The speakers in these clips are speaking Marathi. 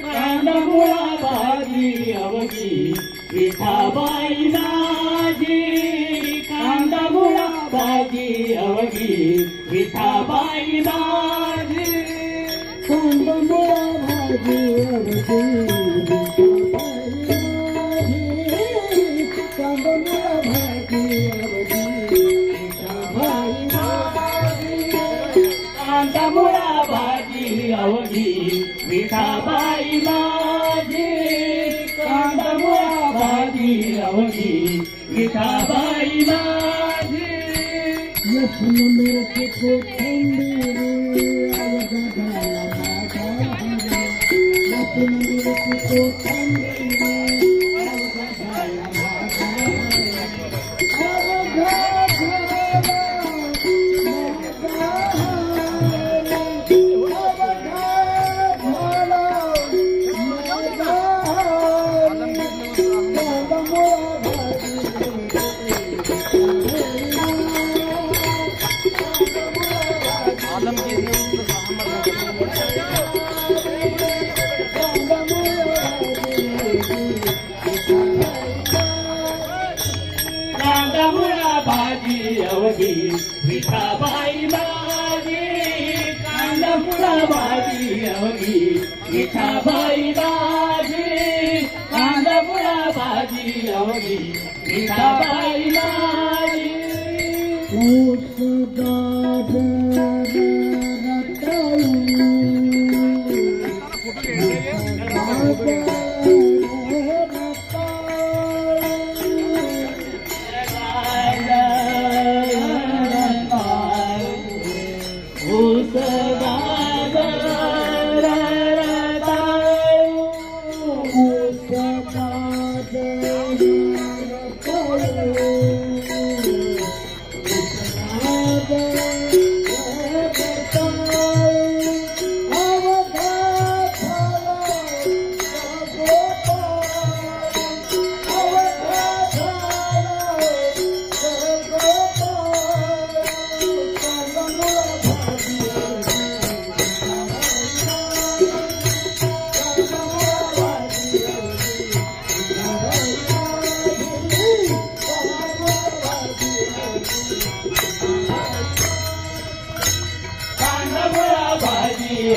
कांदामुळा भाजी अवघी विठाबाई माझी कांदामुळा भाजी अवघी विठाबाई माझी कांदामुळा भाजी अवघी कांदामुळा भाजी कांदामुळा भाजी अवघी विठाबाई माझी कांदामुळा भाजी अवघी विठाबाई माझी लसूण मिरची कोथिंबीर अवघाला माझा लसूण मिरची कोथिंबीर अवघाला माझा कांदामुळा भाजी अवघी विठाबाई माझी कांदामुळा भाजी अवघी विठाबाई माझी कांदामुळा भाजी अवघी विठाबाई माझी ऊस गाजर रताळू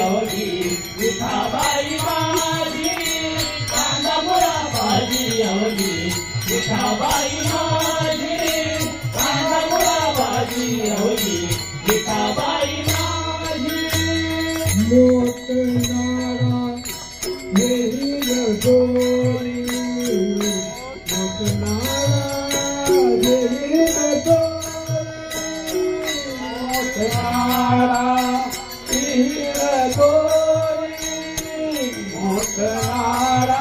अवघी विठाबाई माझी कांदामुळा भाजी अवघी विठाबाई माझी कांदामुळा भाजी अवघी विठाबाई माझी मोतनारा हिरगोरी मोतनारा हिरगोरी मोतनारा मोतनारा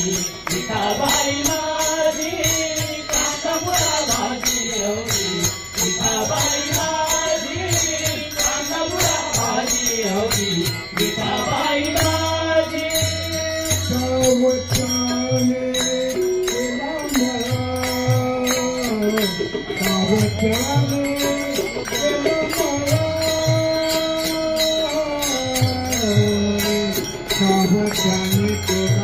विठाबाई माझी कांदामुळा भाजी अवघी विठाबाई माझी कांदामुळा भाजी अवघी विठाबाई माझी सावचाने सावचाने